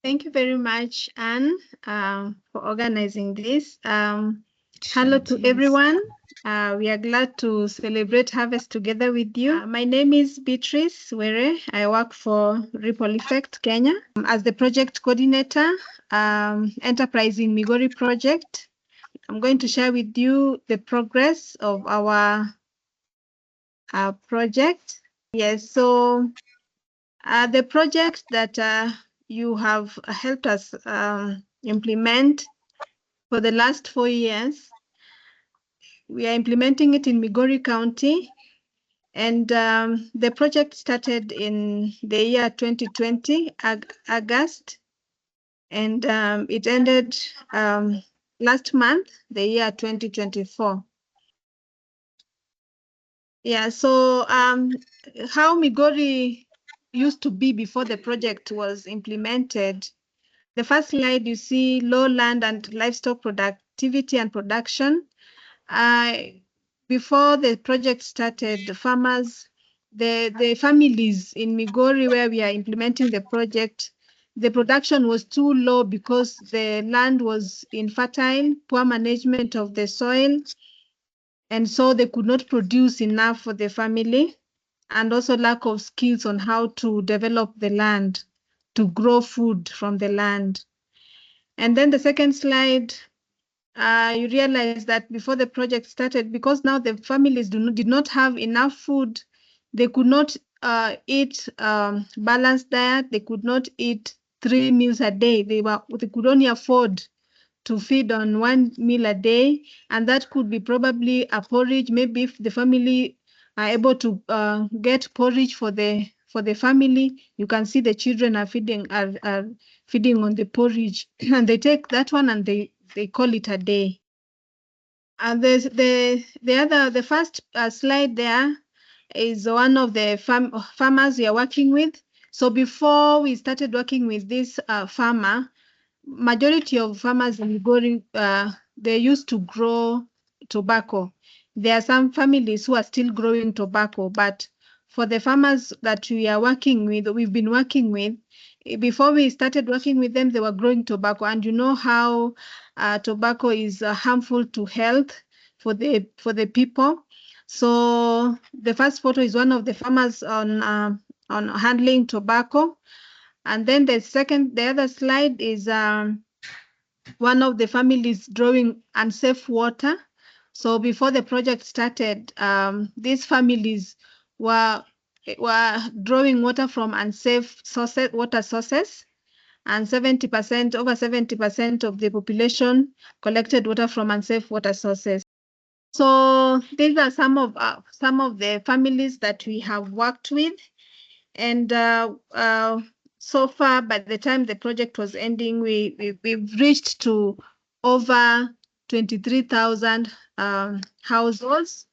Thank you very much, Anne, for organizing this. Hello to everyone. We are glad to celebrate harvest together with you. My name is Beatrice Were. I work for Ripple Effect Kenya as the project coordinator, Enterprising Migori project. I'm going to share with you the progress of our project. Yes, so the project that you have helped us implement for the last 4 years, we are implementing it in Migori County, and the project started in the year 2020, August, and it ended last month, the year 2024. Yeah, so how Migori used to be before the project was implemented. The first slide, you see low land and livestock productivity and production. Before the project started, the farmers, the families in Migori where we are implementing the project, the production was too low because the land was infertile, poor management of the soil, and so they could not produce enough for the family, and also lack of skills on how to develop the land, to grow food from the land. And then the second slide, you realize that before the project started, because now the families did not have enough food, they could not eat balanced diet, they could not eat 3 meals a day. They could only afford to feed on 1 meal a day, and that could be probably a porridge. Maybe if the family are able to get porridge for the family, you can see the children are feeding on the porridge, and they take that one and they call it a day. And there's the first slide there is one of the farmers we are working with. So before we started working with this farmer, majority of farmers in Migori, they used to grow tobacco. There are some families who are still growing tobacco, but for the farmers that we've been working with, before we started working with them, they were growing tobacco. And you know how tobacco is harmful to health for the people. So the first photo is one of the farmers on handling tobacco. And then the other slide is one of the families drawing unsafe water. So before the project started, these families were drawing water from unsafe water sources, and over 70% of the population collected water from unsafe water sources. So these are some of the families that we have worked with, and so far, by the time the project was ending, we've reached to over 23,000 households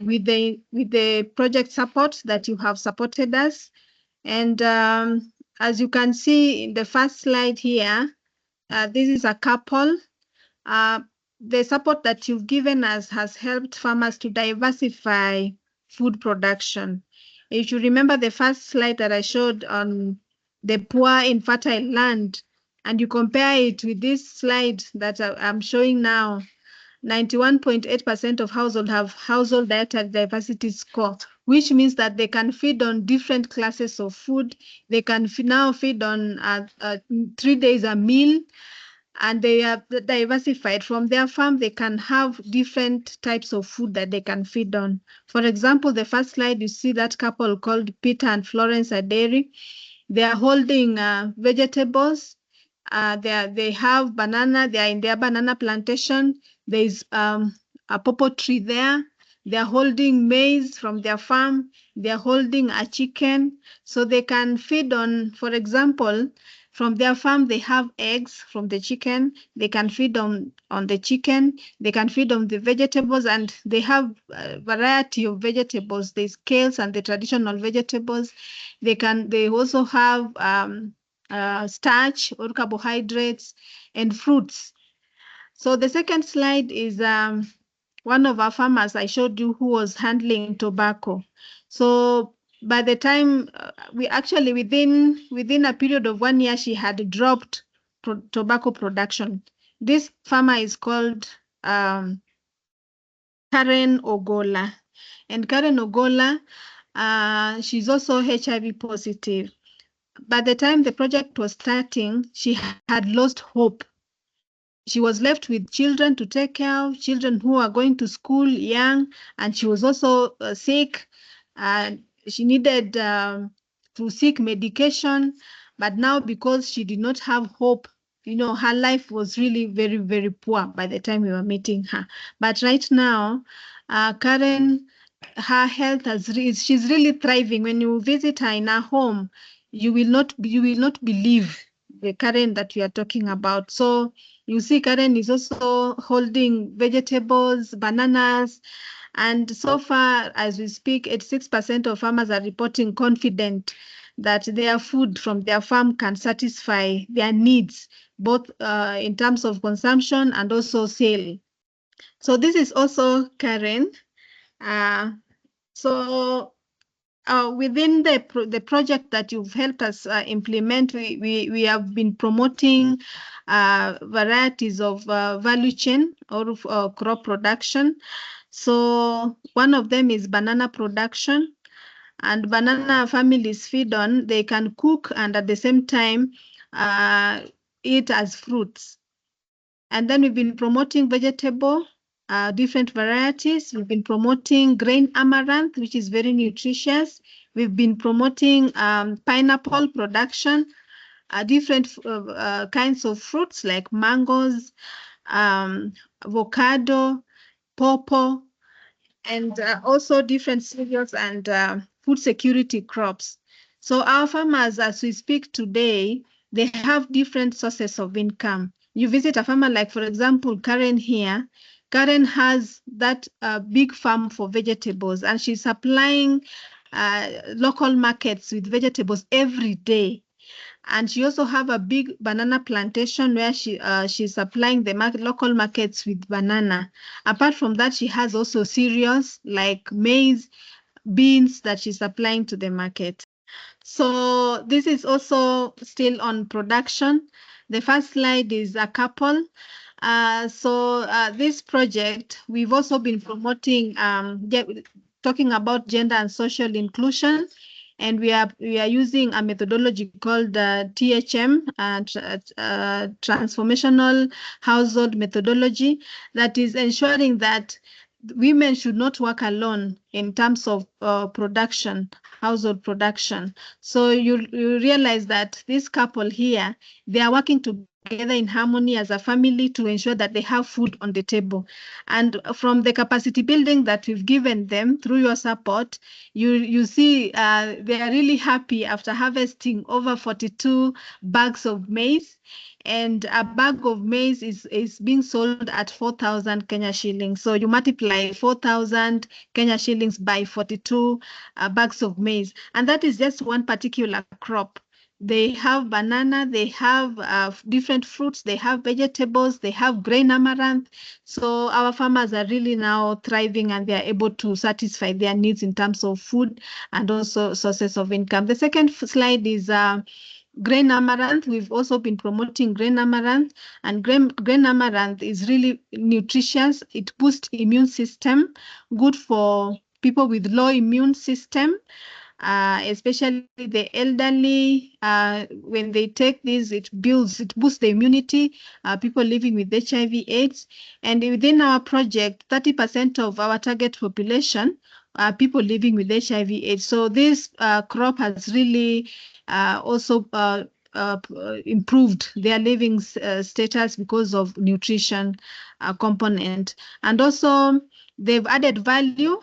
with the project support that you have supported us. And as you can see in the first slide here, this is a couple. The support that you've given us has helped farmers to diversify food production. If you remember the first slide that I showed on the poor infertile land, and you compare it with this slide that I'm showing now, 91.8% of households have household dietary diversity score, which means that they can feed on different classes of food. They can now feed on 3 days a meal, and they are diversified. From their farm, they can have different types of food that they can feed on. For example, the first slide, you see that couple called Peter and Florence Aderi. They are holding vegetables. They have banana. They are in their banana plantation. There is a pawpaw tree there. They are holding maize from their farm. They are holding a chicken. So they can feed on, for example, from their farm, they have eggs from the chicken. They can feed on the chicken. They can feed on the vegetables, and they have a variety of vegetables. There's kales and the traditional vegetables. They also have starch or carbohydrates and fruits. So the second slide is one of our farmers I showed you who was handling tobacco. So by the time we actually within a period of 1 year, she had dropped tobacco production. This farmer is called Karen Ogola. And Karen Ogola, she's also HIV positive. By the time the project was starting, she had lost hope. She was left with children to take care of, children who are going to school young, and she was also sick. She needed to seek medication, but now because she did not have hope, her life was really very, very poor by the time we were meeting her. But right now, Karen, her health she's really thriving. When you visit her in her home, you will not believe the Karen that we are talking about. So you see Karen is also holding vegetables, bananas, and so far as we speak, 86% of farmers are reporting confident that their food from their farm can satisfy their needs, both in terms of consumption and also sale. So this is also Karen. So within the project that you've helped us implement, we have been promoting varieties of value chain or crop production. So one of them is banana production, and banana families feed on. They can cook and at the same time eat as fruits. And then we've been promoting vegetable, different varieties. We've been promoting grain amaranth, which is very nutritious. We've been promoting pineapple production, different kinds of fruits like mangoes, avocado, pawpaw, and also different cereals and food security crops. So our farmers, as we speak today, they have different sources of income. You visit a farmer like, for example, Karen here. Karen has that big farm for vegetables, and she's supplying local markets with vegetables every day. And she also have a big banana plantation where she's supplying the local markets with banana. Apart from that, she has also cereals like maize, beans that she's supplying to the market. So this is also still on production. The first slide is a couple. So this project, we've also been promoting, talking about gender and social inclusion. And we are using a methodology called THM, Transformational Household Methodology, that is ensuring that women should not work alone in terms of production, household production. So you realize that this couple here, they are working together in harmony as a family to ensure that they have food on the table. And from the capacity building that we've given them through your support, you see they are really happy after harvesting over 42 bags of maize. And a bag of maize is being sold at 4,000 Kenya shillings. So you multiply 4,000 Kenya shillings by 42 bags of maize. And that is just one particular crop. They have banana, they have different fruits, they have vegetables, they have grain amaranth. So our farmers are really now thriving, and they are able to satisfy their needs in terms of food and also sources of income. The second slide is grain amaranth. We've also been promoting grain amaranth, and grain amaranth is really nutritious. It boosts immune system, good for people with low immune system. Especially the elderly, when they take this, it boosts the immunity, people living with HIV/AIDS. And within our project, 30% of our target population are people living with HIV/AIDS. So this crop has really also improved their living status because of nutrition component. And also they've added value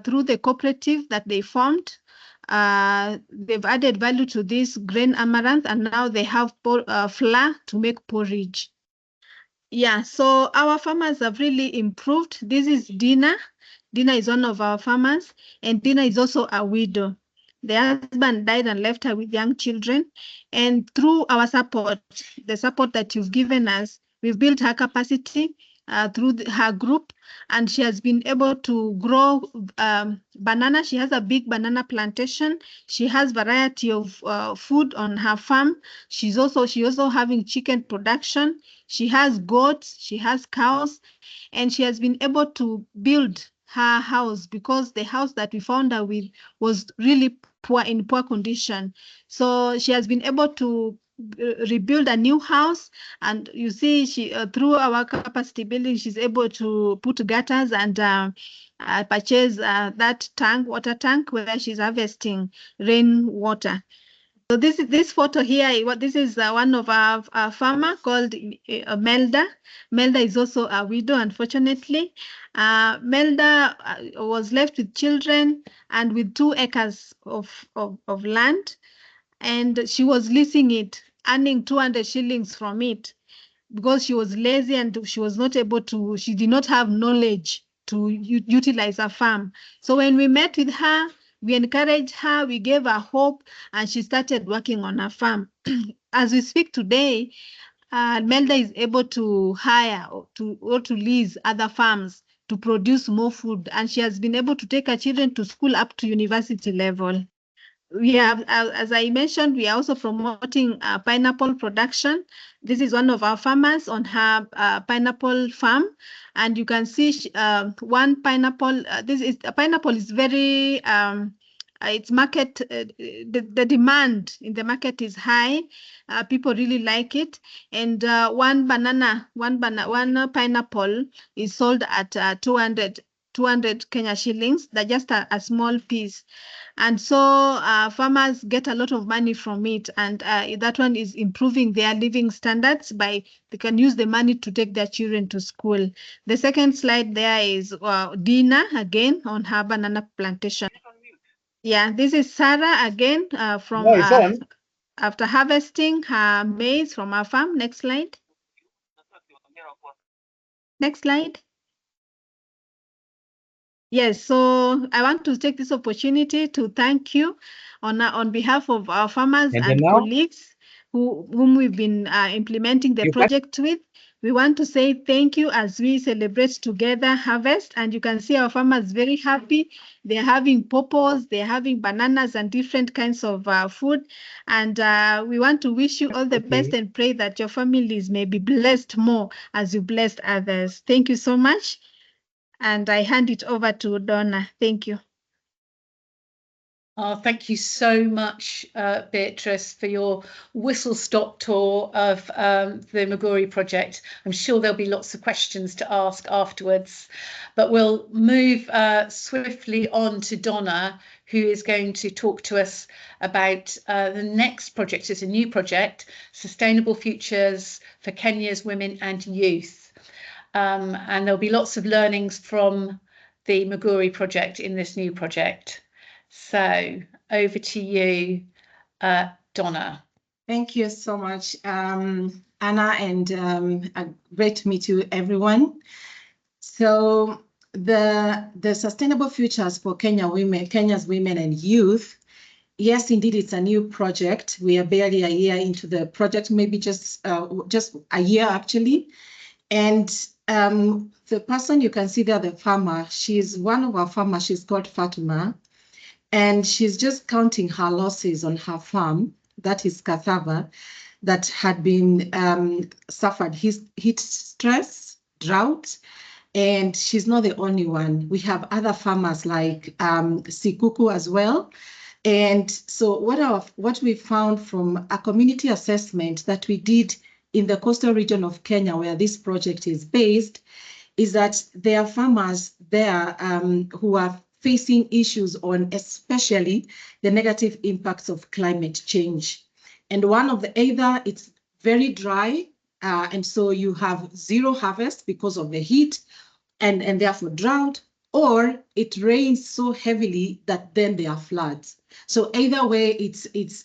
through the cooperative that they formed. They've added value to this grain amaranth, and now they have flour to make porridge. Yeah, so our farmers have really improved. This is Dina. Dina is one of our farmers, and Dina is also a widow. The husband died and left her with young children. And through our support, the support that you've given us, we've built her capacity. through her group, and she has been able to grow banana. She has a big banana plantation. She has variety of food on her farm. She also having chicken production. She has goats. She has cows, and she has been able to build her house, because the house that we found her with was really poor condition. So she has been able to rebuild a new house, and you see she through our capacity building, she's able to put gutters and purchase that water tank where she's harvesting rainwater. So this photo here, this is one of our farmer called Melda. Melda is also a widow, unfortunately. Melda was left with children and with 2 acres of land, and she was leasing it, earning 200 shillings from it, because she was lazy and she was not able to, she did not have knowledge to utilize a farm. So when we met with her, we encouraged her, we gave her hope, and she started working on her farm. As we speak today, Melda is able to hire or to lease other farms to produce more food, and she has been able to take her children to school up to university level. We have, as I mentioned, we are also promoting pineapple production. This is one of our farmers on her pineapple farm, and you can see one pineapple. Pineapple is very it's market. The demand in the market is high. People really like it, and one pineapple is sold at 200 Kenya shillings. That's just a small piece. And so farmers get a lot of money from it, and that one is improving their living standards by they can use the money to take their children to school. The second slide there is Dina again on her banana plantation. Yeah, this is Sarah again from after harvesting her maize from her farm. Next slide. Next slide. Yes, so I want to take this opportunity to thank you on behalf of our farmers and colleagues whom we've been implementing the project with. We want to say thank you as we celebrate together harvest, and you can see our farmers very happy. They're having pawpaws, they're having bananas and different kinds of food, and we want to wish you all the best and pray that your families may be blessed more as you blessed others. Thank you so much. And I hand it over to Donna. Thank you. Thank you so much, Beatrice, for your whistle-stop tour of the Migori project. I'm sure there'll be lots of questions to ask afterwards, but we'll move swiftly on to Donna, who is going to talk to us about the next project. It's a new project, Sustainable Futures for Kenya's Women and Youth. And there'll be lots of learnings from the Migori project in this new project. So over to you, Donna. Thank you so much, Anna, and great to meet you, everyone. So the Sustainable Futures for Kenya's Women and Youth, yes, indeed, it's a new project. We are barely a year into the project, maybe just a year actually. And the person you can see there, the farmer, she's one of our farmers. She's called Fatima. And she's just counting her losses on her farm, that is cassava, that had been suffered heat stress, drought, and she's not the only one. We have other farmers like Sikuku as well. And so what we found from a community assessment that we did in the coastal region of Kenya, where this project is based, is that there are farmers there who are facing issues on especially the negative impacts of climate change. And one of either it's very dry, and so you have zero harvest because of the heat and therefore drought, or it rains so heavily that then there are floods. So either way, it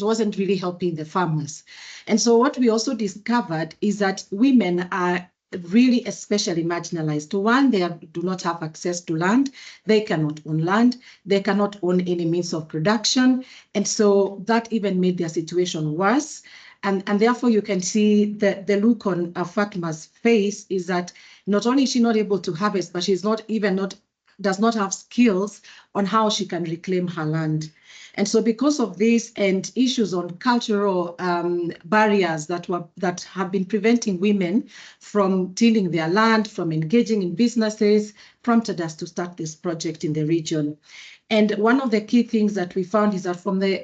wasn't really helping the farmers. And so what we also discovered is that women are really especially marginalized. One, they do not have access to land. They cannot own land. They cannot own any means of production. And so that even made their situation worse. And therefore you can see the look on Fatma's face is that not only is she not able to harvest, but she's does not have skills on how she can reclaim her land. And so because of this and issues on cultural barriers that have been preventing women from tilling their land, from engaging in businesses, prompted us to start this project in the region. And one of the key things that we found is that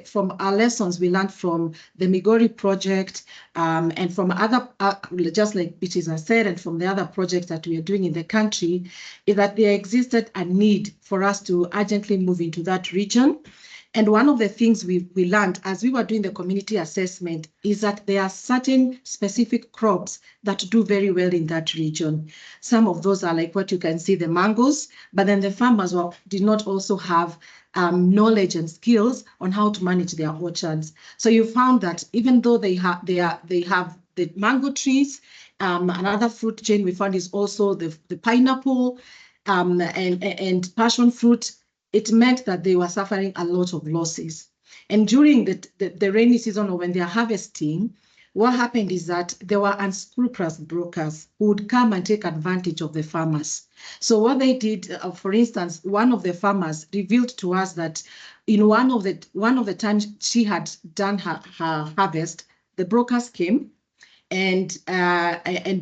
from our lessons we learned from the Migori project and from other, just like Beatrice has said, and from the other projects that we are doing in the country, is that there existed a need for us to urgently move into that region. And one of the things we learned as we were doing the community assessment is that there are certain specific crops that do very well in that region. Some of those are like what you can see, the mangoes, but then the farmers did not also have knowledge and skills on how to manage their orchards. So you found that even though they have the mango trees, another fruit chain we found is also the pineapple and passion fruit. It meant that they were suffering a lot of losses. And during the rainy season or when they are harvesting, what happened is that there were unscrupulous brokers who would come and take advantage of the farmers. So what they did, for instance, one of the farmers revealed to us that in one of the times she had done her harvest, the brokers came and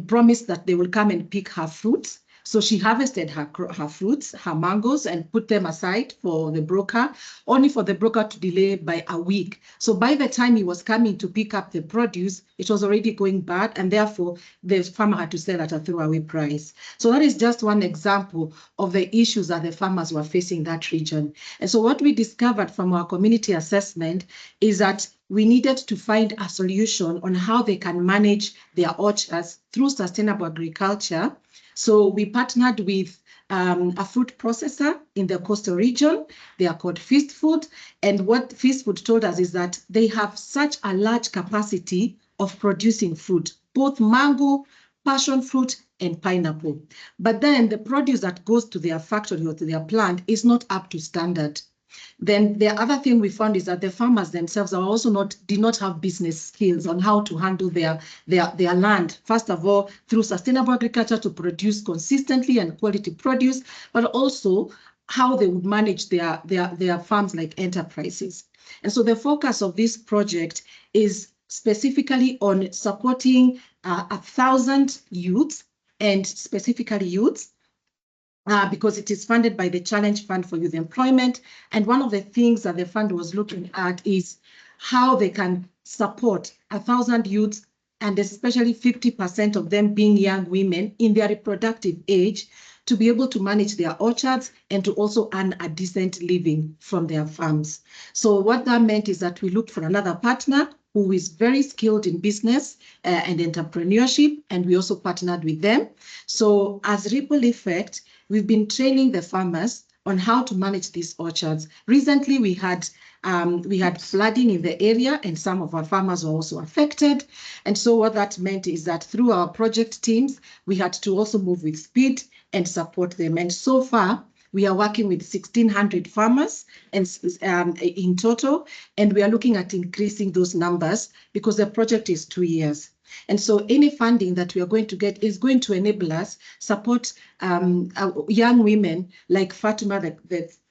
promised that they will come and pick her fruits. So she harvested her fruits, her mangoes, and put them aside for the broker, only for the broker to delay by a week. So by the time he was coming to pick up the produce, it was already going bad, and therefore the farmer had to sell at a throwaway price. So that is just one example of the issues that the farmers were facing in that region. And so what we discovered from our community assessment is that we needed to find a solution on how they can manage their orchards through sustainable agriculture. So we partnered with a fruit processor in the coastal region. They are called Feast Food. And what Feast Food told us is that they have such a large capacity of producing fruit, both mango, passion fruit, and pineapple. But then the produce that goes to their factory or to their plant is not up to standard. Then the other thing we found is that the farmers themselves are also did not have business skills on how to handle their land. First of all, through sustainable agriculture to produce consistently and quality produce, but also how they would manage their farms like enterprises. And so the focus of this project is specifically on supporting 1,000 youths, and specifically youths, because it is funded by the Challenge Fund for Youth Employment. And one of the things that the fund was looking at is how they can support 1,000 youths, and especially 50% of them being young women in their reproductive age, to be able to manage their orchards and to also earn a decent living from their farms. So what that meant is that we looked for another partner who is very skilled in business and entrepreneurship, and we also partnered with them. So as Ripple Effect, we've been training the farmers on how to manage these orchards. Recently, we had flooding in the area, and some of our farmers were also affected. And so what that meant is that through our project teams, we had to also move with speed and support them. And so far, we are working with 1,600 farmers and in total, and we are looking at increasing those numbers because the project is 2 years. And so any funding that we are going to get is going to enable us support young women like Fatima,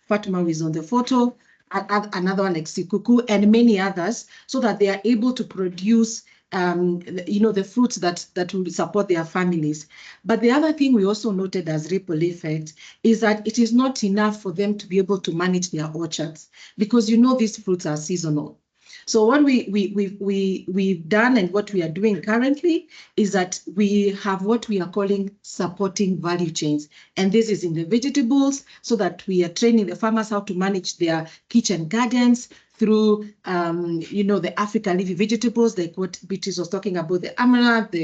Fatima who is on the photo, another one like Sikuku, and many others, so that they are able to produce the fruits that will support their families. But the other thing we also noted as Ripple Effect is that it is not enough for them to be able to manage their orchards, because these fruits are seasonal. So what we've done and what we are doing currently is that we have what we are calling supporting value chains. And this is in the vegetables, so that we are training the farmers how to manage their kitchen gardens through, the African leafy vegetables, like what Beatrice was talking about, the amaranth,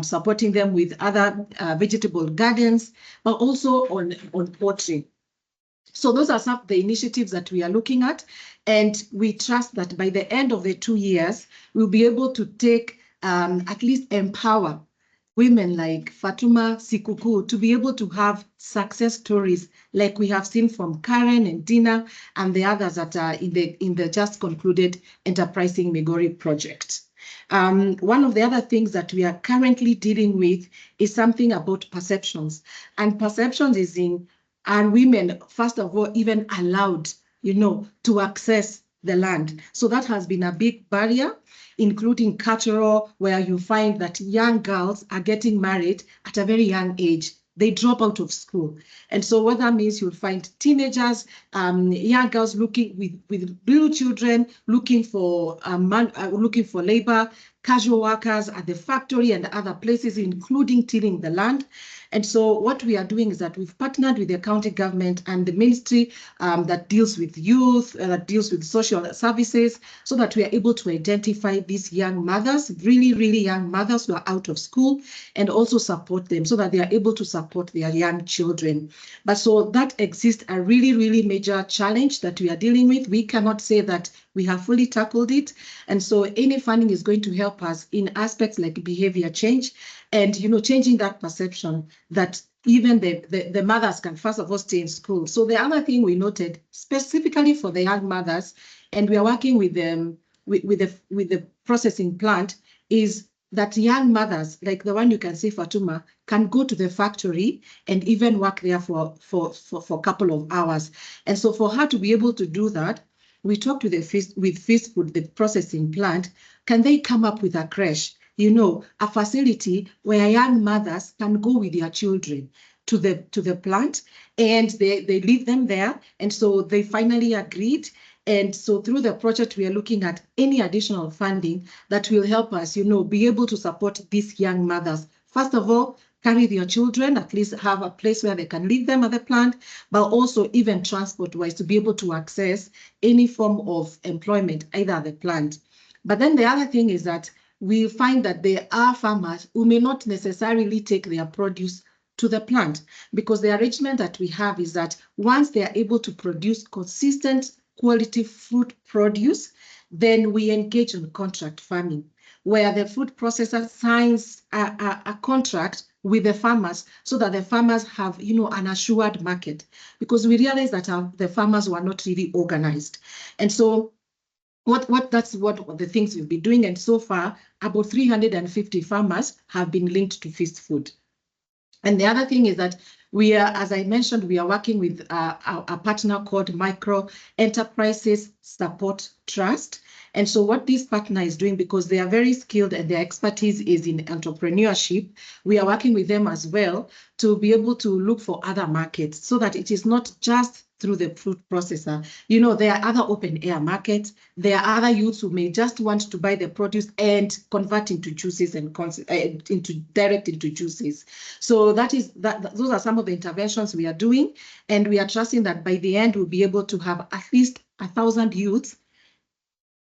supporting them with other vegetable gardens, but also on poultry. So those are some of the initiatives that we are looking at, and we trust that by the end of the 2 years, we'll be able to take, at least empower women like Fatuma, Sikuku, to be able to have success stories like we have seen from Karen and Dina and the others that are in the just concluded Enterprising Migori project. One of the other things that we are currently dealing with is something about perceptions. And perceptions is are women, first of all, even allowed, to access the land? So that has been a big barrier, including cultural, where you find that young girls are getting married at a very young age. They drop out of school. And so what that means, you'll find teenagers, young girls looking with little children, looking for labor, casual workers at the factory and other places, including tilling the land. And so what we are doing is that we've partnered with the county government and the ministry that deals with youth, that deals with social services, so that we are able to identify these young mothers, really, really young mothers who are out of school, and also support them so that they are able to support their young children. But so that exists a really, really major challenge that we are dealing with. We cannot say that we have fully tackled it. And so any funding is going to help us in aspects like behavior change and, changing that perception that even the mothers can first of all stay in school. So the other thing we noted specifically for the young mothers, and we are working with them with the processing plant, is that young mothers, like the one you can see, Fatuma, can go to the factory and even work there for a couple of hours. And so for her to be able to do that, we talked with Feast Food, the processing plant. Can they come up with a creche, a facility where young mothers can go with their children to the plant, and they leave them there. And so they finally agreed. And so through the project, we are looking at any additional funding that will help us, be able to support these young mothers. First of all, carry their children, at least have a place where they can leave them at the plant, but also even transport-wise to be able to access any form of employment, either at the plant. But then the other thing is that we find that there are farmers who may not necessarily take their produce to the plant, because the arrangement that we have is that once they are able to produce consistent quality fruit produce, then we engage in contract farming, where the food processor signs a contract with the farmers so that the farmers have, an assured market, because we realize that the farmers were not really organized. And so that's what the things we've been doing. And so far, about 350 farmers have been linked to Feast Food. And the other thing is that we are, as I mentioned, we are working with a partner called Micro Enterprises Support Trust. And so what this partner is doing, because they are very skilled and their expertise is in entrepreneurship, we are working with them as well to be able to look for other markets so that it is not just through the fruit processor. There are other open air markets. There are other youths who may just want to buy the produce and convert into juices and direct into juices. So those are some of the interventions we are doing. And we are trusting that by the end, we'll be able to have at least 1,000 youths,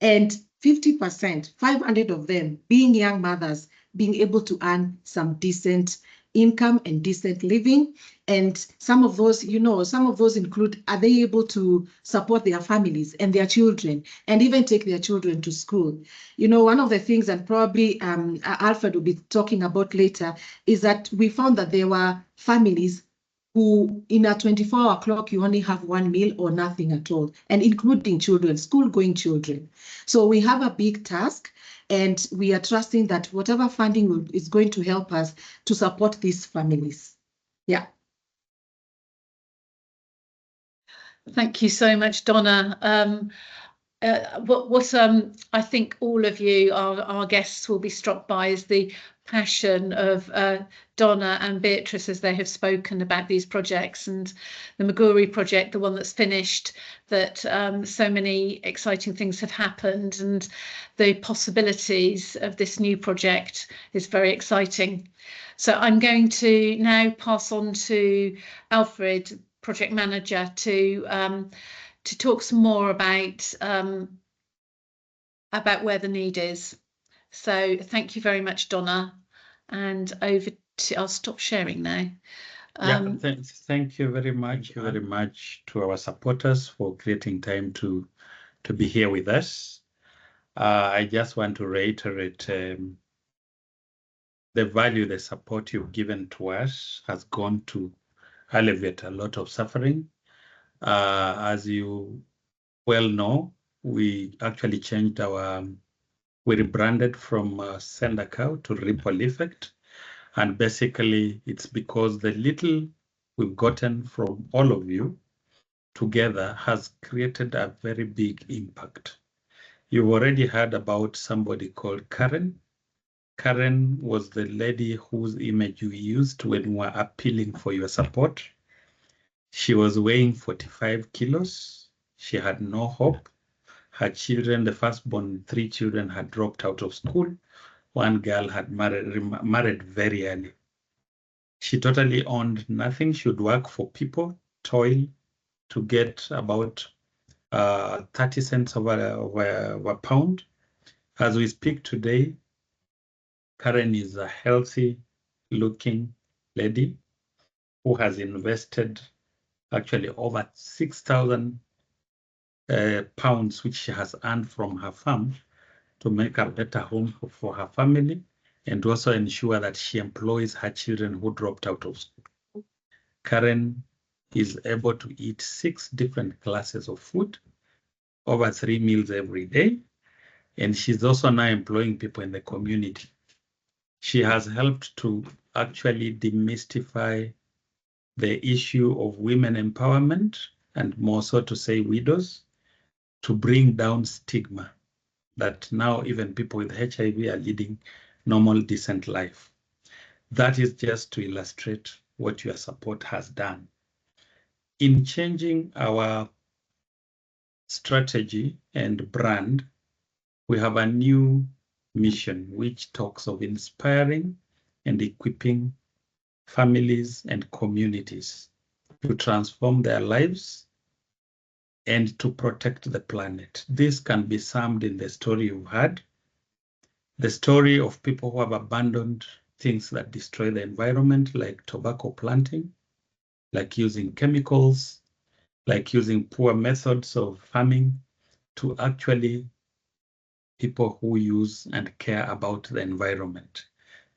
and 50%, 500 of them being young mothers, being able to earn some decent income and decent living. And some of those include, are they able to support their families and their children and even take their children to school? One of the things that probably Alfred will be talking about later is that we found that there were families who in a 24-hour clock, you only have one meal or nothing at all, and including children, school-going children. So we have a big task, and we are trusting that whatever funding is going to help us to support these families. Yeah. Thank you so much, Donna. What I think all of you, our guests, will be struck by is the passion of Donna and Beatrice as they have spoken about these projects, and the Migori project, the one that's finished, that so many exciting things have happened, and the possibilities of this new project is very exciting. So I'm going to now pass on to Alfred, project manager, to talk some more about where the need is. So thank you very much, Donna, and over to, I'll stop sharing now. Thank you very much. To our supporters for creating time to be here with us. I just want to reiterate the value, the support you've given to us has gone to alleviate a lot of suffering. As you well know, we actually changed our We rebranded from Send a Cow to Ripple Effect. And basically, it's because the little we've gotten from all of you together has created a very big impact. You've already heard about somebody called Karen. Karen was the lady whose image you used when we were appealing for your support. She was weighing 45 kilos. She had no hope. Her children, the firstborn 3 children, had dropped out of school. One girl had married very early. She totally owned nothing. She would work for people, toil to get about 30 cents of a pound. As we speak today, Karen is a healthy looking lady who has invested actually over 6,000 pounds, which she has earned from her farm, to make a better home for her family and also ensure that she employs her children who dropped out of school. Karen is able to eat 6 different classes of food, over 3 meals every day, and she's also now employing people in the community. She has helped to actually demystify the issue of women empowerment, and more so to say widows, to bring down stigma that now even people with HIV are leading normal, decent life. That is just to illustrate what your support has done. In changing our strategy and brand, we have a new mission which talks of inspiring and equipping families and communities to transform their lives and to protect the planet. This can be summed in the story you've heard, the story of people who have abandoned things that destroy the environment, like tobacco planting, like using chemicals, like using poor methods of farming, to actually people who use and care about the environment,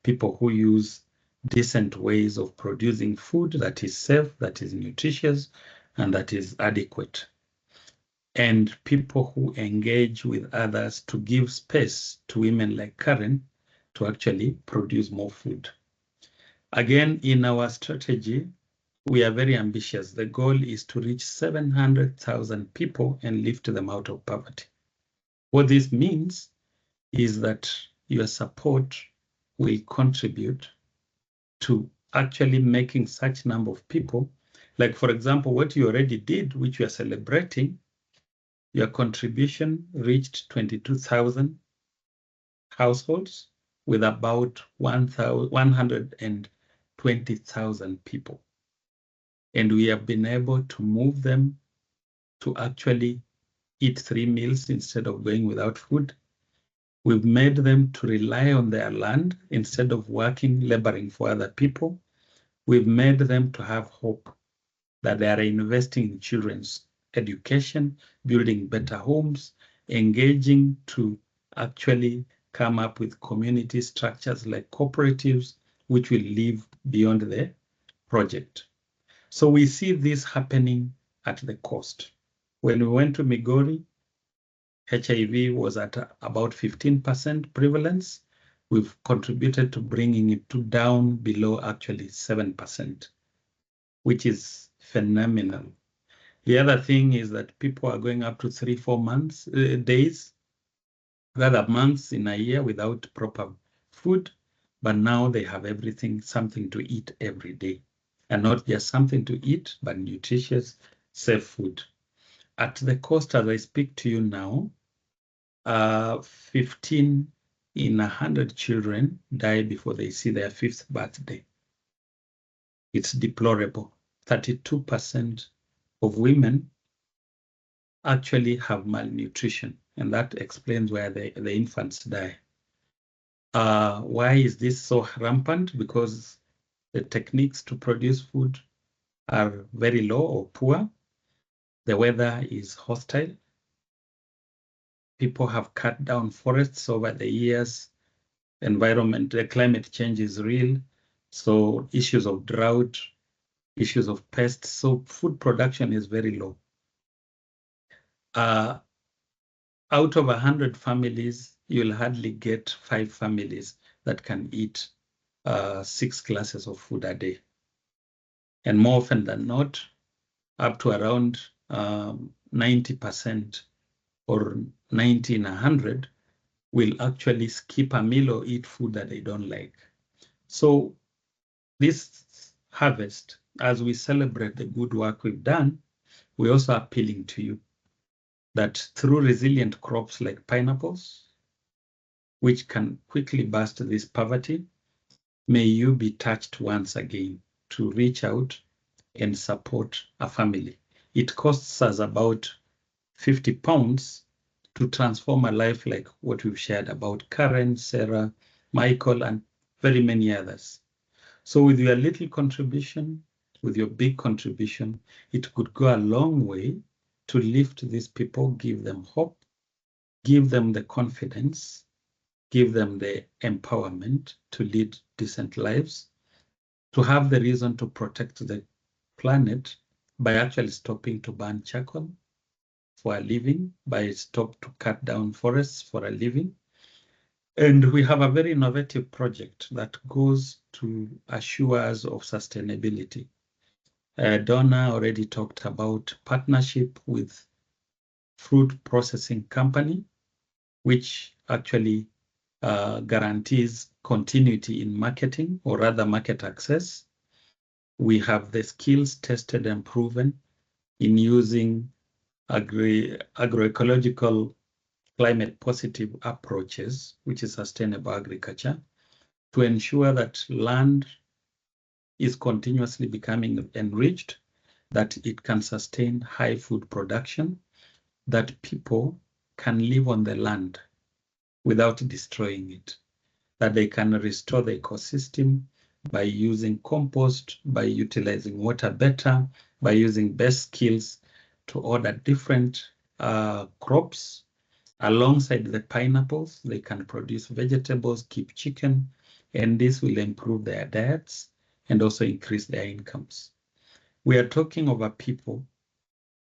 people who use decent ways of producing food that is safe, that is nutritious, and that is adequate, and people who engage with others to give space to women like Karen to actually produce more food. Again, in our strategy, we are very ambitious. The goal is to reach 700,000 people and lift them out of poverty. What this means is that your support will contribute to actually making such number of people, like for example, what you already did, which we are celebrating, your contribution reached 22,000 households with about 120,000 people. And we have been able to move them to actually eat 3 meals instead of going without food. We've made them to rely on their land instead of working, laboring for other people. We've made them to have hope that they are investing in children's education, building better homes, engaging to actually come up with community structures like cooperatives, which will live beyond the project. So we see this happening at the coast. When we went to Migori, HIV was at about 15% prevalence. We've contributed to bringing it down below actually 7%, which is phenomenal. The other thing is that people are going up to 3-4 days, rather months in a year without proper food, but now they have everything, something to eat every day, and not just something to eat, but nutritious, safe food. At the coast, as I speak to you now, 15 in 100 children die before they see their 5th birthday. It's deplorable. 32% of women actually have malnutrition, and that explains why the infants die. Why is this so rampant? Because the techniques to produce food are very low or poor. The weather is hostile. People have cut down forests over the years. The climate change is real. So issues of drought, issues of pests. So food production is very low. out of 100 families, you'll hardly get 5 families that can eat 6 glasses of food a day. And more often than not, up to around 90% or 90 in 100 will actually skip a meal or eat food that they don't like. So this harvest, as we celebrate the good work we've done, we're also appealing to you that through resilient crops like pineapples, which can quickly burst this poverty, may you be touched once again to reach out and support a family. It costs us about 50 pounds to transform a life like what we've shared about Karen, Sarah, Michael, and very many others. So with your little contribution, with your big contribution, it could go a long way to lift these people, give them hope, give them the confidence, give them the empowerment to lead decent lives, to have the reason to protect the planet by actually stopping to burn charcoal for a living, by stop to cut down forests for a living. And we have a very innovative project that goes to assure us of sustainability. Donnah already talked about partnership with fruit processing company, which actually guarantees continuity in marketing, or rather market access. We have the skills tested and proven in using agroecological climate positive approaches, which is sustainable agriculture, to ensure that land is continuously becoming enriched, that it can sustain high food production, that people can live on the land without destroying it, that they can restore the ecosystem by using compost, by utilizing water better, by using best skills to order different crops. Alongside the pineapples, they can produce vegetables, keep chicken, and this will improve their diets and also increase their incomes. We are talking about people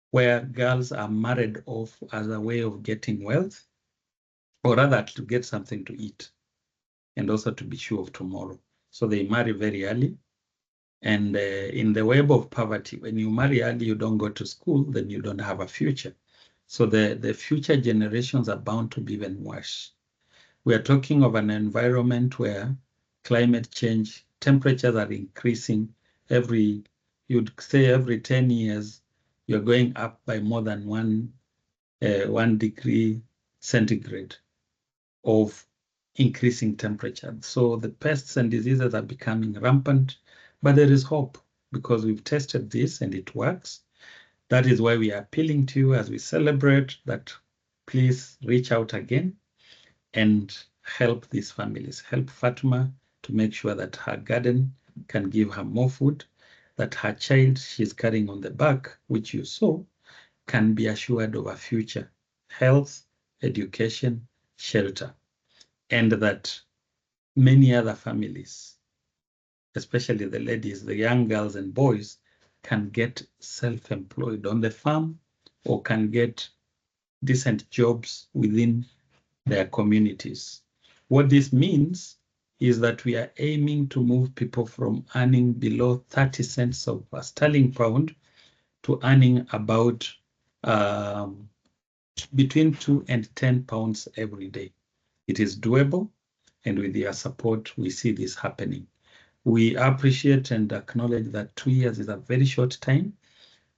where girls are married off as a way of getting wealth, or rather to get something to eat and also to be sure of tomorrow. So they marry very early. And in the web of poverty, when you marry early, you don't go to school, then you don't have a future. So the future generations are bound to be even worse. We are talking of an environment where climate change, temperatures are increasing you'd say every 10 years, you're going up by more than 1 degree centigrade of increasing temperature. So the pests and diseases are becoming rampant, but there is hope because we've tested this and it works. That is why we are appealing to you as we celebrate that please reach out again and help these families. Help Fatima to make sure that her garden can give her more food, that her child she's carrying on the back, which you saw, can be assured of a future, health, education, shelter, and that many other families, especially the ladies, the young girls and boys, can get self-employed on the farm or can get decent jobs within their communities. What this means is that we are aiming to move people from earning below 30 cents of a sterling pound to earning about between 2 and 10 pounds every day. It is doable, and with your support, we see this happening. We appreciate and acknowledge that 2 years is a very short time,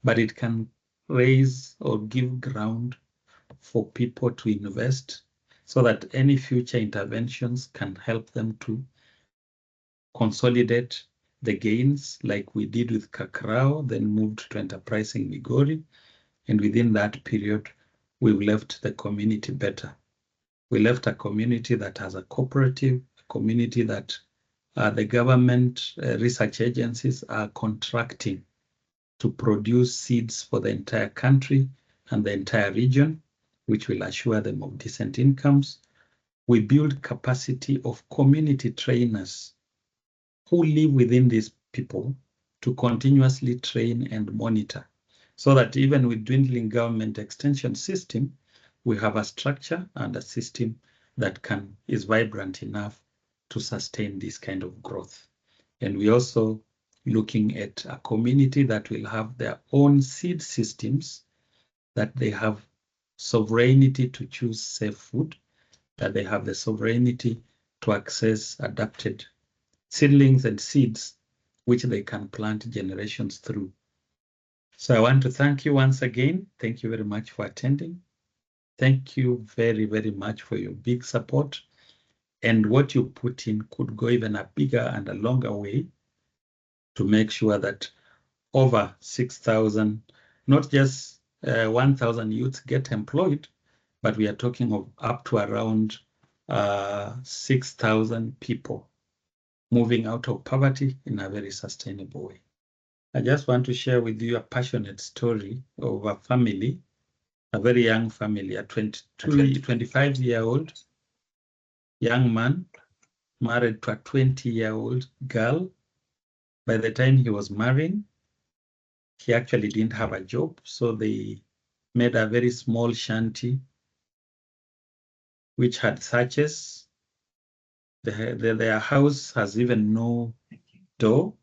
but it can raise or give ground for people to invest so that any future interventions can help them to consolidate the gains like we did with Kakrao, then moved to Enterprising Migori. And within that period, we've left the community better. We left a community that has a cooperative, a community that the government research agencies are contracting to produce seeds for the entire country and the entire region, which will assure them of decent incomes. We build capacity of community trainers who live within these people to continuously train and monitor, so that even with dwindling government extension system, we have a structure and a system that is vibrant enough to sustain this kind of growth. And we also looking at a community that will have their own seed systems, that they have sovereignty to choose safe food, that they have the sovereignty to access adapted seedlings and seeds, which they can plant generations through. So I want to thank you once again. Thank you very much for attending. Thank you very, very much for your big support. And what you put in could go even a bigger and a longer way to make sure that over 6,000, not just 1,000 youths get employed, but we are talking of up to around 6,000 people moving out of poverty in a very sustainable way. I just want to share with you a passionate story of a family, a very young family, a 25-year-old young man married to a 20-year-old girl. By the time he was marrying, he actually didn't have a job, so they made a very small shanty which had thatches. Their house has even no door,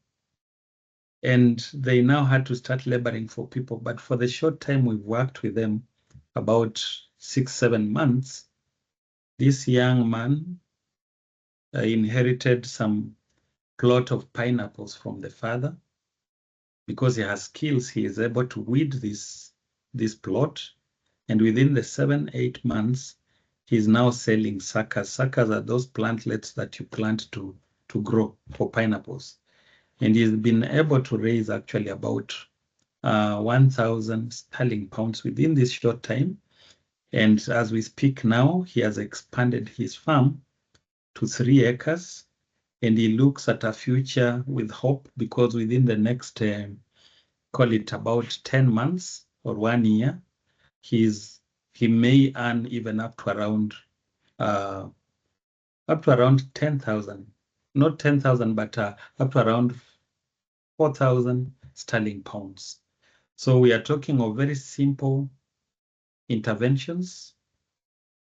and they now had to start laboring for people. But for the short time we've worked with them, about 6-7 months, this young man inherited some plot of pineapples from the father. Because he has skills, he is able to weed this plot, and within the 7-8 months, he's now selling suckers. Suckers are those plantlets that you plant to grow for pineapples. And he's been able to raise actually about 1,000 sterling pounds within this short time. And as we speak now, he has expanded his farm to 3 acres, and he looks at a future with hope, because within the next, call it about 10 months or 1 year, he may earn even up to around 10,000, not 10,000, but up to around 4,000 sterling pounds. So we are talking of very simple interventions,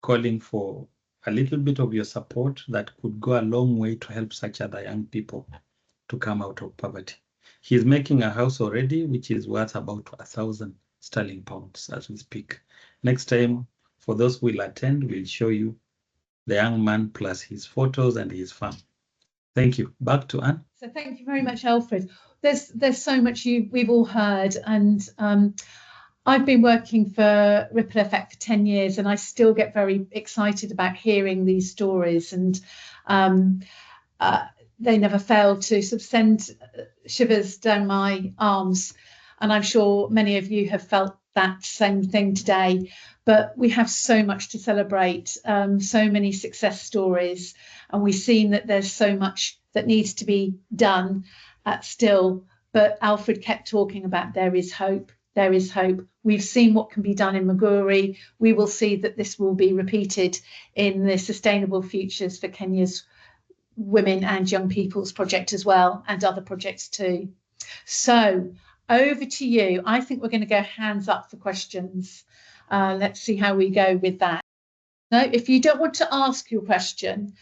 calling for a little bit of your support that could go a long way to help such other young people to come out of poverty. He's making a house already, which is worth about 1,000 sterling pounds as we speak. Next time, for those who will attend, we'll show you the young man plus his photos and his farm. Thank you. Back to Anne. So thank you very much, Alfred. There's so much we've all heard, and I've been working for Ripple Effect for 10 years, and I still get very excited about hearing these stories, and they never fail to sort of send shivers down my arms. And I'm sure many of you have felt that same thing today. But we have so much to celebrate, so many success stories, and we've seen that there's so much that needs to be done still. But Alfred kept talking about there is hope. There is hope. We've seen what can be done in Migori. We will see that this will be repeated in the Sustainable Futures for Kenya's Women and Young People's project as well, and other projects too. So over to you. I think we're going to go hands up for questions. Let's see how we go with that. No, if you don't want to ask your question,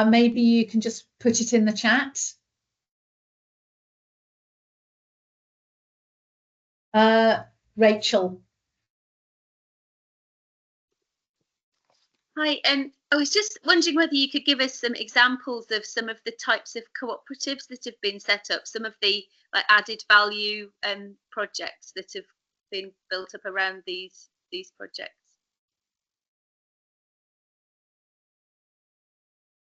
maybe you can just put it in the chat. Rachel. Hi, I was just wondering whether you could give us some examples of some of the types of cooperatives that have been set up, some of the added value projects that have been built up around these projects.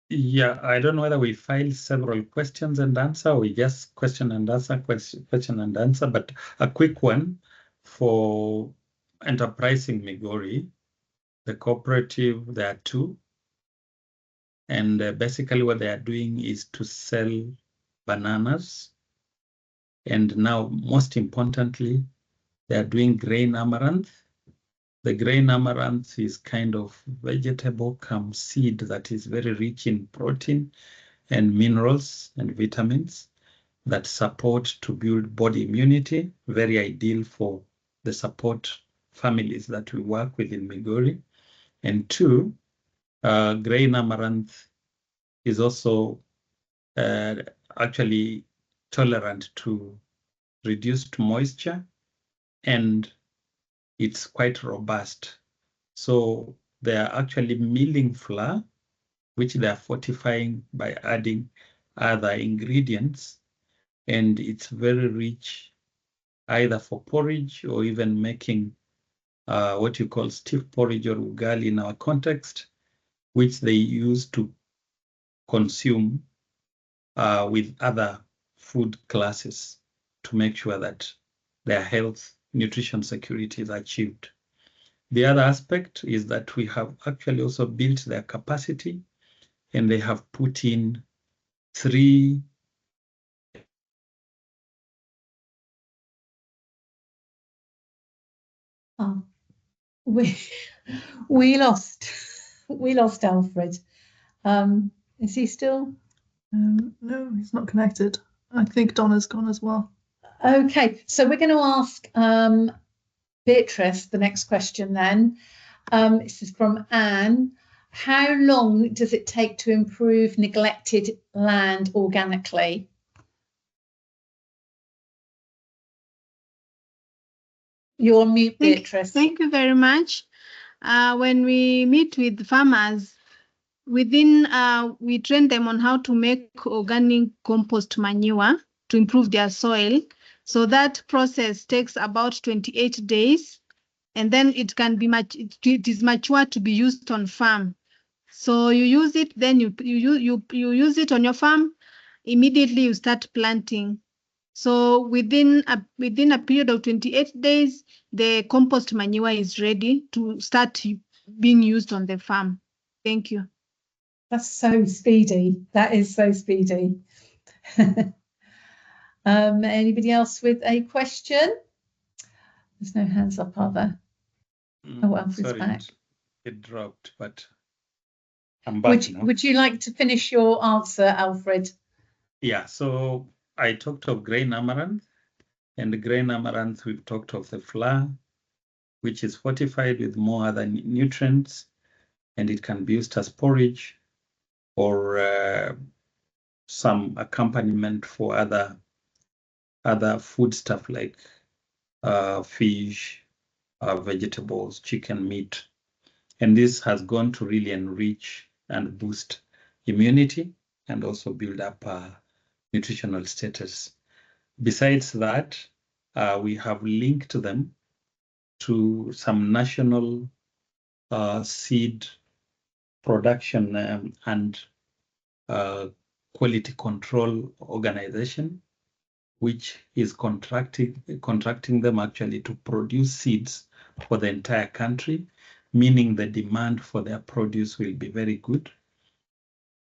Yeah, I don't know whether we filed several questions and answer, or we just question and answer, but a quick one for Enterprising Migori, the cooperative, there are 2. And basically what they are doing is to sell bananas. And now, most importantly, they are doing grain amaranth. The grain amaranth is kind of vegetable cum seed that is very rich in protein and minerals and vitamins that support to build body immunity, very ideal for the support families that we work with in Migori. And two, grain amaranth is also actually tolerant to reduced moisture, and it's quite robust. So they are actually milling flour, which they are fortifying by adding other ingredients, and it's very rich either for porridge or even making what you call stiff porridge or ugali in our context, which they use to consume with other food classes to make sure that their health, nutrition security is achieved. The other aspect is that we have actually also built their capacity, and they have put in 3 we lost Alfred. Is he still? No, he's not connected. I think Donna's gone as well. Okay, so we're going to ask Beatrice the next question then. This is from Anne. How long does it take to improve neglected land organically? You're on mute, Beatrice. Thank you very much. When we meet with farmers, we train them on how to make organic compost manure to improve their soil. So that process takes about 28 days, and then it is mature to be used on farm. So you use it, then you use it on your farm. Immediately you start planting. So within a period of 28 days, the compost manure is ready to start being used on the farm. Thank you. That's so speedy. That is so speedy. Anybody else with a question? There's no hands up, are there? Oh, Alfred's sorry, back. It dropped, but I'm back now. Would you like to finish your answer, Alfred? Yeah, so I talked of grain amaranth, and the grain amaranth, we've talked of the flour, which is fortified with more other nutrients, and it can be used as porridge or some accompaniment for other food stuff like fish, vegetables, chicken, meat. And this has gone to really enrich and boost immunity and also build up nutritional status. Besides that, we have linked them to some national seed production and quality control organization, which is contracting them actually to produce seeds for the entire country, meaning the demand for their produce will be very good.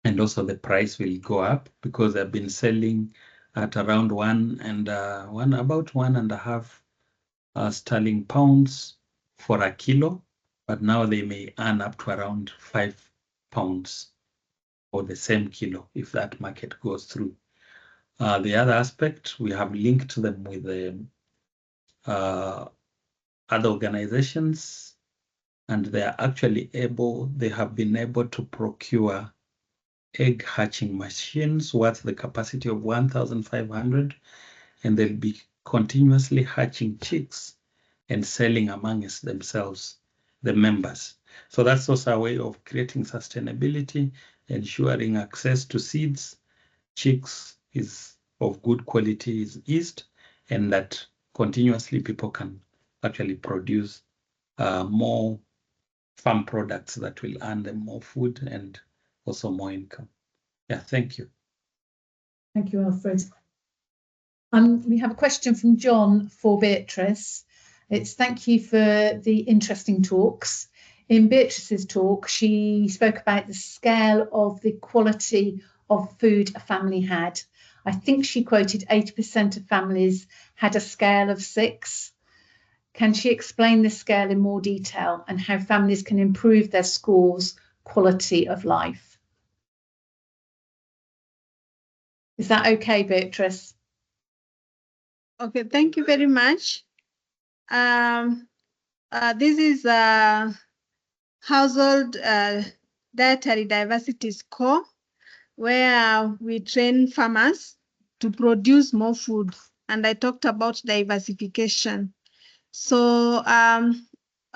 And also the price will go up because they've been selling at around about 1.5 sterling pounds for a kilo, but now they may earn up to around 5 pounds for the same kilo if that market goes through. The other aspect, we have linked them with the other organizations, and they have been able to procure egg hatching machines worth the capacity of 1,500, and they'll be continuously hatching chicks and selling amongst themselves, the members. So that's also a way of creating sustainability, ensuring access to seeds, chicks is of good quality is eased, and that continuously people can actually produce more farm products that will earn them more food and also more income. Yeah, thank you. Thank you, Alfred. We have a question from John for Beatrice. It's thank you for the interesting talks. In Beatrice's talk, she spoke about the scale of the quality of food a family had. I think she quoted 80% of families had a scale of 6. Can she explain this scale in more detail and how families can improve their scores' quality of life? Is that okay, Beatrice? Okay, thank you very much. This is household dietary diversity score, where we train farmers to produce more food. And I talked about diversification. So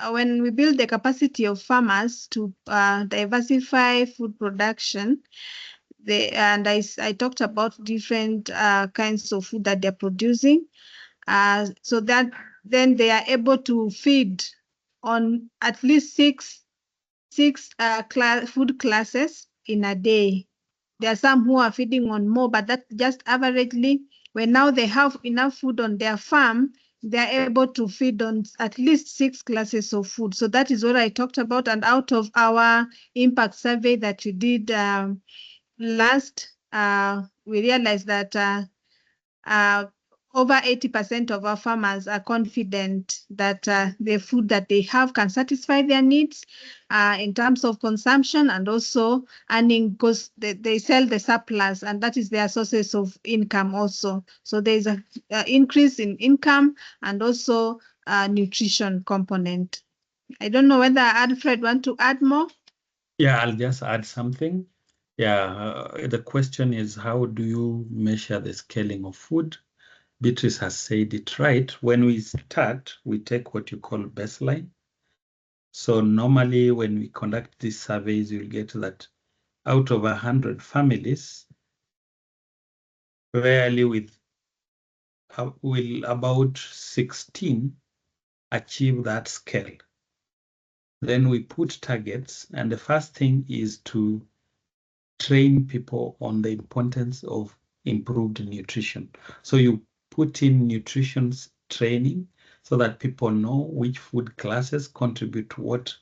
when we build the capacity of farmers to diversify food production, I talked about different kinds of food that they're producing, so that then they are able to feed on at least six food classes in a day. There are some who are feeding on more, but that just averagely, when now they have enough food on their farm, they are able to feed on at least 6 classes of food. So that is what I talked about. And out of our impact survey that we did last, we realized that over 80% of our farmers are confident that the food that they have can satisfy their needs in terms of consumption and also earning, because they sell the surplus, and that is their sources of income also. So there is an increase in income and also nutrition component. I don't know whether Alfred want to add more. Yeah, I'll just add something. Yeah, the question is, how do you measure the scaling of food? Beatrice has said it right. When we start, we take what you call baseline. So normally when we conduct these surveys, you'll get that out of 100 families, rarely will about 16 achieve that scale. Then we put targets, and the first thing is to train people on the importance of improved nutrition. So you put in nutrition training so that people know which food classes contribute to what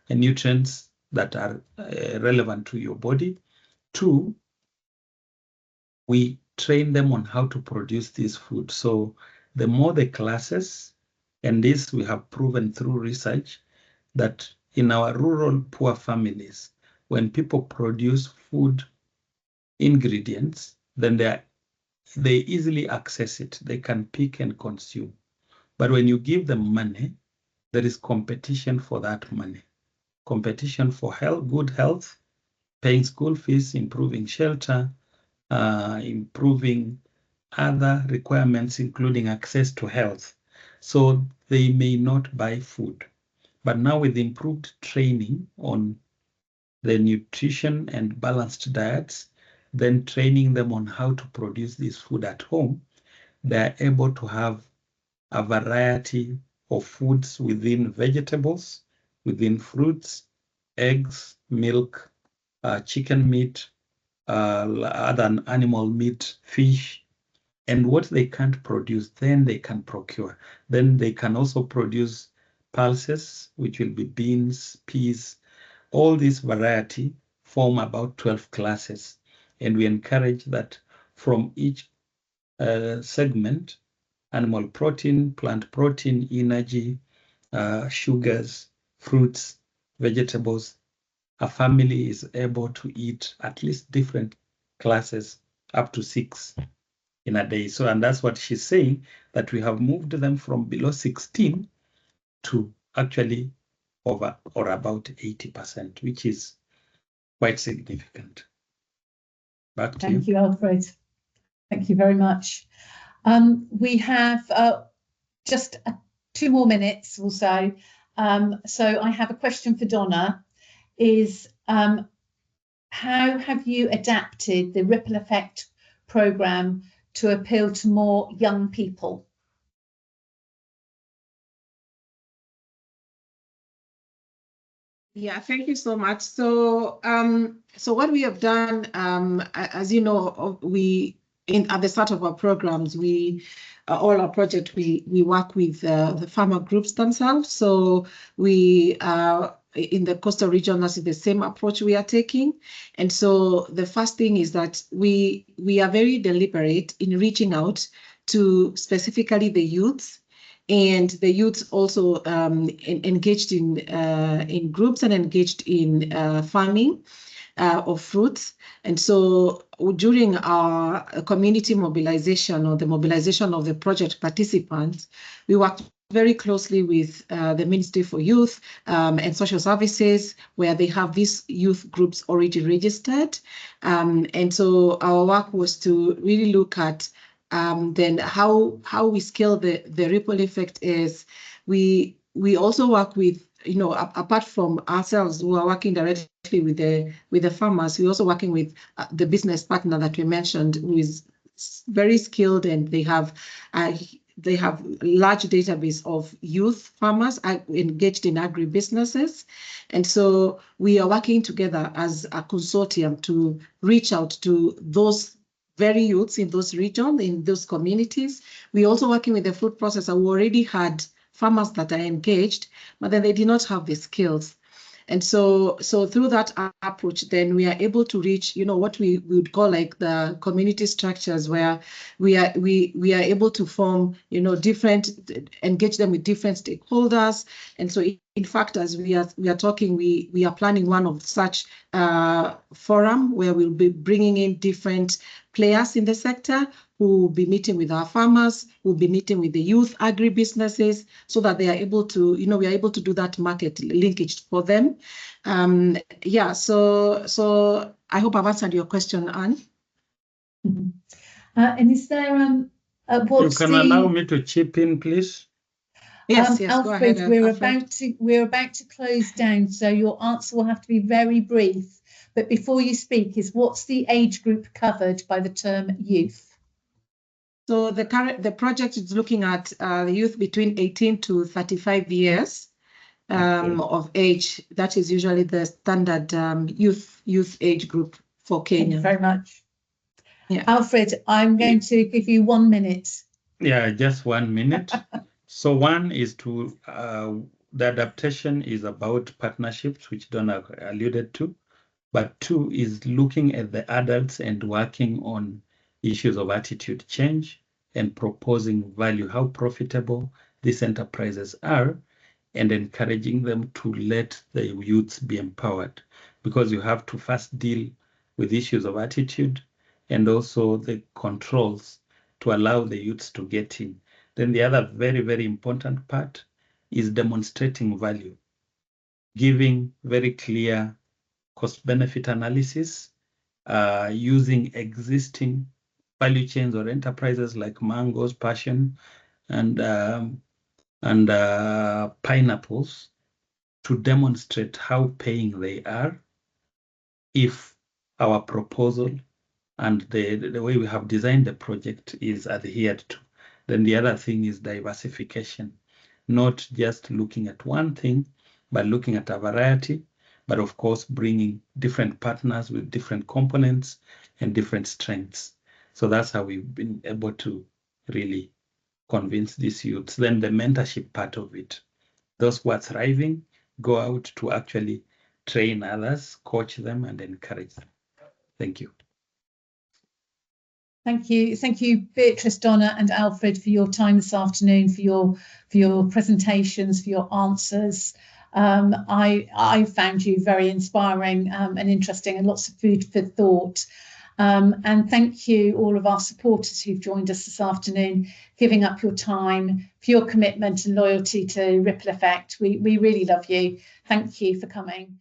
nutrients that are relevant to your body. 2, we train them on how to produce this food. So the more the classes, and this we have proven through research, that in our rural poor families, when people produce food ingredients, then they easily access it. They can pick and consume. But when you give them money, there is competition for that money. Competition for health, good health, paying school fees, improving shelter, improving other requirements, including access to health. So they may not buy food. But now with improved training on the nutrition and balanced diets, then training them on how to produce this food at home, they are able to have a variety of foods within vegetables, within fruits, eggs, milk, chicken meat, other animal meat, fish, and what they can't produce, then they can procure. Then they can also produce pulses, which will be beans, peas. All this variety form about 12 classes. And we encourage that from each segment, animal protein, plant protein, energy, sugars, fruits, vegetables, a family is able to eat at least different classes, up to 6 in a day. So, and that's what she's saying, that we have moved them from below 16 to actually over or about 80%, which is quite significant. Back to you. Thank you, Alfred. Thank you very much. We have just 2 more minutes or so. So I have a question for Donnah. Is how have you adapted the Ripple Effect programme to appeal to more young people? Yeah, thank you so much. So, so what we have done, as you know, at the start of our programs, all our projects, we work with the farmer groups themselves. So we in the coastal region, that's the same approach we are taking. And so the first thing is that we are very deliberate in reaching out to specifically the youth. And the youth also engaged in groups and engaged in farming of fruits. And so during our community mobilization or the mobilization of the project participants, we worked very closely with the Ministry for Youth and Social Services, where they have these youth groups already registered. And so our work was to really look at then how we scale the ripple effect is we also work with, apart from ourselves who are working directly with the farmers, we're also working with the business partner that we mentioned, who is very skilled, and they have large database of youth farmers engaged in agribusinesses. And so we are working together as a consortium to reach out to those very youths in those regions, in those communities. We're also working with the food processor who already had farmers that are engaged, but then they did not have the skills. And so through that approach, then we are able to reach, what we would call like the community structures, where we are able to form, engage them with different stakeholders. And so in fact, as we are talking, we are planning one of such forum where we'll be bringing in different players in the sector who will be meeting with our farmers, who will be meeting with the youth agribusinesses, so that they are able to, we are able to do that market linkage for them. So I hope I've answered your question, Anne. Mm-hmm. And is there you can allow me to chip in, please? Yes, Alfred, go ahead, we're about to close down, so your answer will have to be very brief. But before you speak, what's the age group covered by the term youth? So the project is looking at the youth between 18 to 35 years of age. That is usually the standard youth age group for Kenya. Thank you very much. Yeah. Alfred, I'm going to give you 1 minute. Yeah, just 1 minute. So one is to, the adaptation is about partnerships, which Donnah alluded to. But 2 is looking at the adults and working on issues of attitude change and proposing value, how profitable these enterprises are, and encouraging them to let the youths be empowered, because you have to first deal with issues of attitude and also the controls to allow the youths to get in. Then the other very, very important part is demonstrating value, giving very clear cost-benefit analysis, using existing value chains or enterprises like mangoes, passion, and pineapples to demonstrate how paying they are if our proposal and the way we have designed the project is adhered to. Then the other thing is diversification, not just looking at one thing, but looking at a variety, but of course bringing different partners with different components and different strengths. So that's how we've been able to really convince these youths. Then the mentorship part of it, those who are thriving go out to actually train others, coach them, and encourage them. Thank you. Thank you, Beatrice, Donnah, and Alfred, for your time this afternoon, for your presentations, for your answers. I found you very inspiring and interesting, and lots of food for thought. And thank you, all of our supporters who've joined us this afternoon, giving up your time, for your commitment and loyalty to Ripple Effect. We really love you. Thank you for coming.